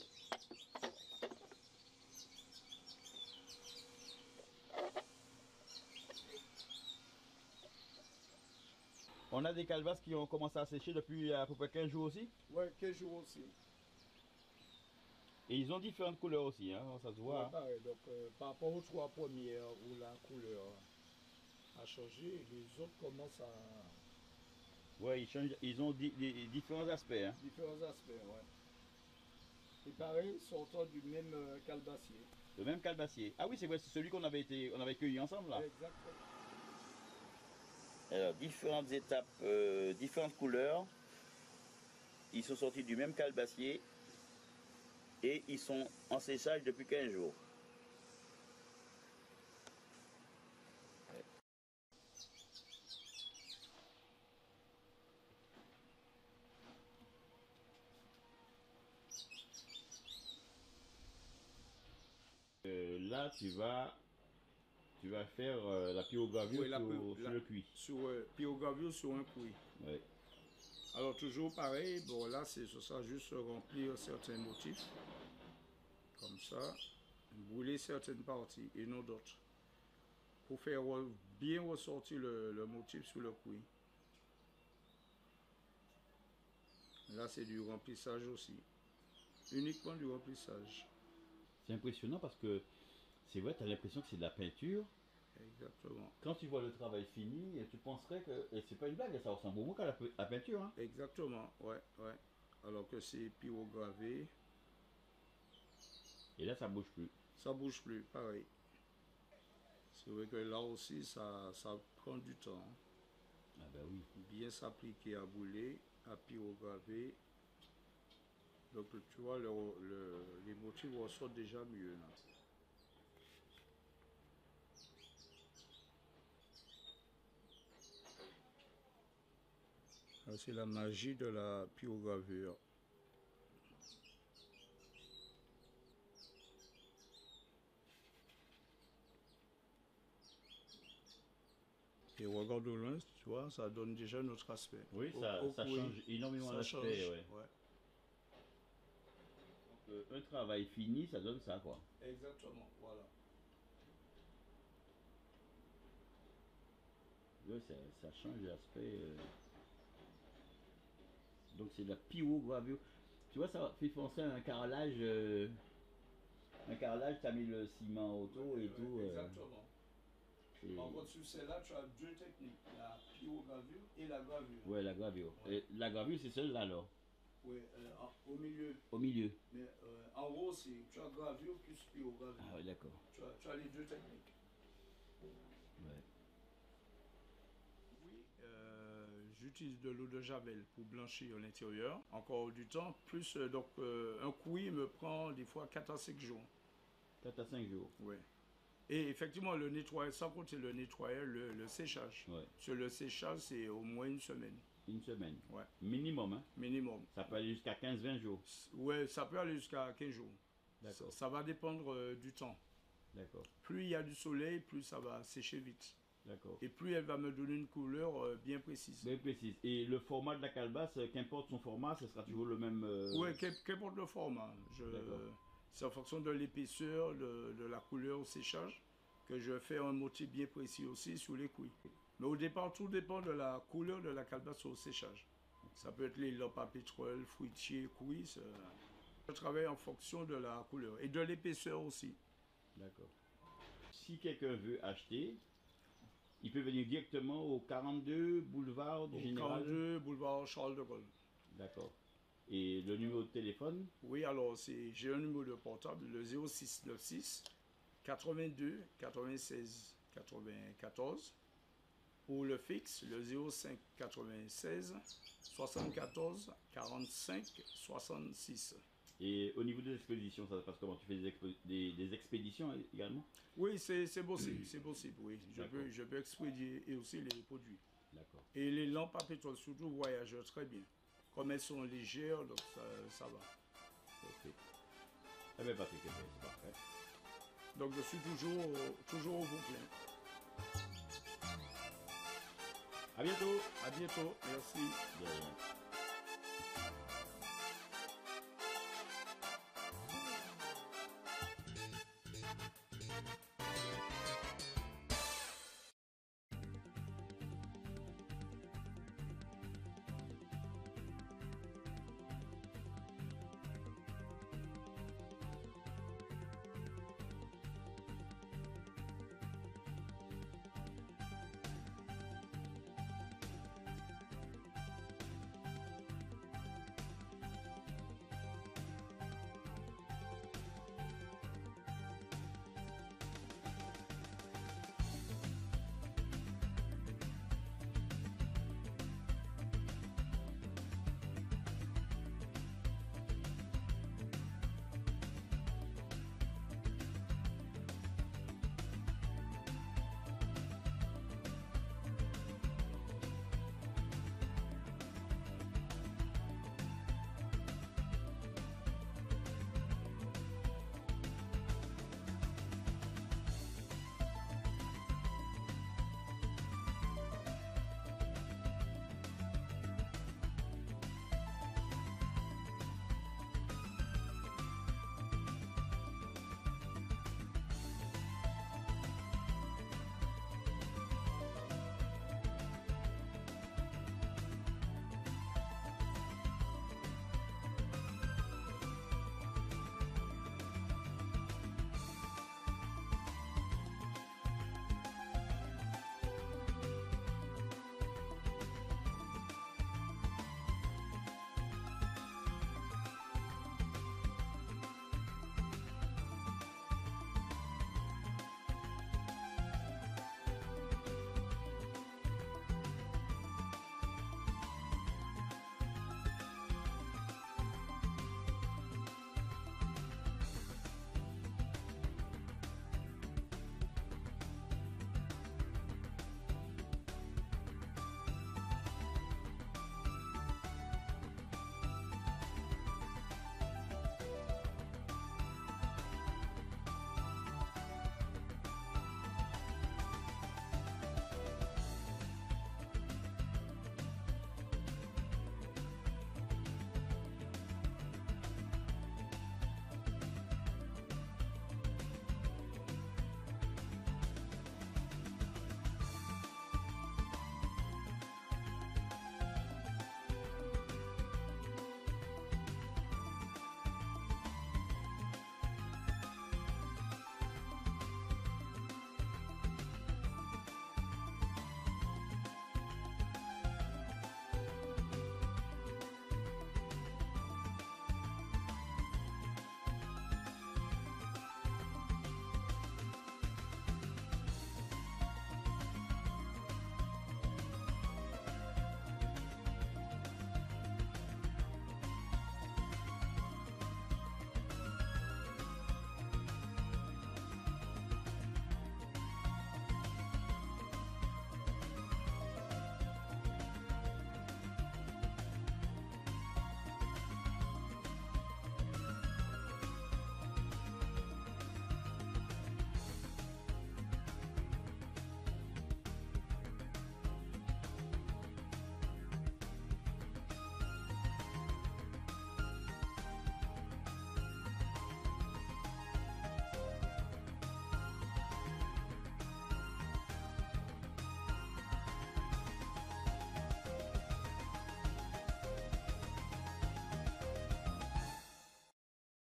On a des calebasses qui ont commencé à sécher depuis à peu près 15 jours aussi. Ouais, 15 jours aussi. Et ils ont différentes couleurs aussi, hein, ça se voit. Ouais, pareil. Donc, par rapport aux 3 premières où la couleur a changé, les autres commencent à... Ouais, ils ont différents aspects. Hein. Différents aspects, ouais. Et pareil, sortant du même calebassier. Le même calebassier. Ah oui, c'est vrai, c'est celui qu'on avait cueilli ensemble là. Exactement. Alors, différentes étapes, différentes couleurs. Ils sont sortis du même calebassier et ils sont en séchage depuis 15 jours. Là, tu vas faire la pyrogravure sur le cuit. Sur pyrogravure sur un cuit. Ouais. Alors toujours pareil, bon là ce sera juste remplir certains motifs, comme ça, brûler certaines parties et non d'autres, pour faire bien ressortir le motif sur le cuit. Là c'est du remplissage aussi, uniquement du remplissage. C'est impressionnant parce que c'est vrai, tu as l'impression que c'est de la peinture. Exactement. Quand tu vois le travail fini, tu penserais que, et c'est pas une blague, ça ressemble beaucoup à la peinture. Hein. Exactement, ouais. Alors que c'est pyrogravé. Et là, ça bouge plus. Ça bouge plus, pareil. C'est vrai que là aussi, ça prend du temps. Ah ben oui. Bien s'appliquer à brûler, à pyrograver. Donc tu vois, les motifs ressortent déjà mieux là. C'est la magie de la pyrogravure. Et regarde au loin, tu vois, ça donne déjà notre aspect. Oui, ça change énormément l'aspect. Ouais. Un travail fini, ça donne ça, quoi. Exactement, voilà. Oui, ça change l'aspect. Donc c'est de la pyrogravure. Tu vois, ça fait penser à un carrelage. Un carrelage, tu as mis le ciment autour et tout. Exactement. Par contre, sur celle-là, tu as 2 techniques, la pyrogravure et la gravure. Oui, la gravure. Ouais. La gravure, c'est celle-là alors. Oui, au milieu. Au milieu. Mais en haut, tu as gravure plus pyrogravure. Ah oui, d'accord. Tu as les 2 techniques. Ouais. Oui, j'utilise de l'eau de javel pour blanchir l'intérieur. Encore du temps, plus un cuit me prend des fois 4 à 5 jours. 4 à 5 jours. Oui. Et effectivement, le nettoyage, sans compter le nettoyage, le séchage. Ouais. Sur le séchage, c'est au moins une semaine. Une semaine. Ouais. Minimum, hein? Minimum. Ça peut aller jusqu'à 15-20 jours. Oui, ça peut aller jusqu'à 15 jours. D'accord. Ça va dépendre du temps. D'accord. Plus il y a du soleil, plus ça va sécher vite. D'accord. Et plus elle va me donner une couleur bien précise. Bien précise. Et le format de la calebasse, qu'importe son format, ce sera toujours le même. Oui, qu'importe le format. C'est en fonction de l'épaisseur, de la couleur au séchage, que je fais un motif bien précis aussi sur les couilles. Mais au départ, tout dépend de la couleur de la calebasse au séchage. Ça peut être les lampes à pétrole, fruitiers, couilles. Je travaille en fonction de la couleur et de l'épaisseur aussi. D'accord. Si quelqu'un veut acheter, il peut venir directement au 42 boulevard du Général. 42 boulevard Charles de Gaulle. D'accord. Et le numéro de téléphone? Oui, alors j'ai un numéro de portable, le 0696 82 96 94. Pour le fixe, le 05 96 74 45 66. Et au niveau des expéditions, ça se passe comment? Tu fais des expéditions également? Oui, c'est possible, c'est possible, oui. Je peux expédier et aussi les produits. D'accord. Et les lampes à pétrole, surtout, voyagent très bien. Comme elles sont légères, donc ça va. Ok. Eh bien, Patrick, c'est parfait. Donc, je suis toujours au bon plein. À bientôt. À bientôt, merci. De rien.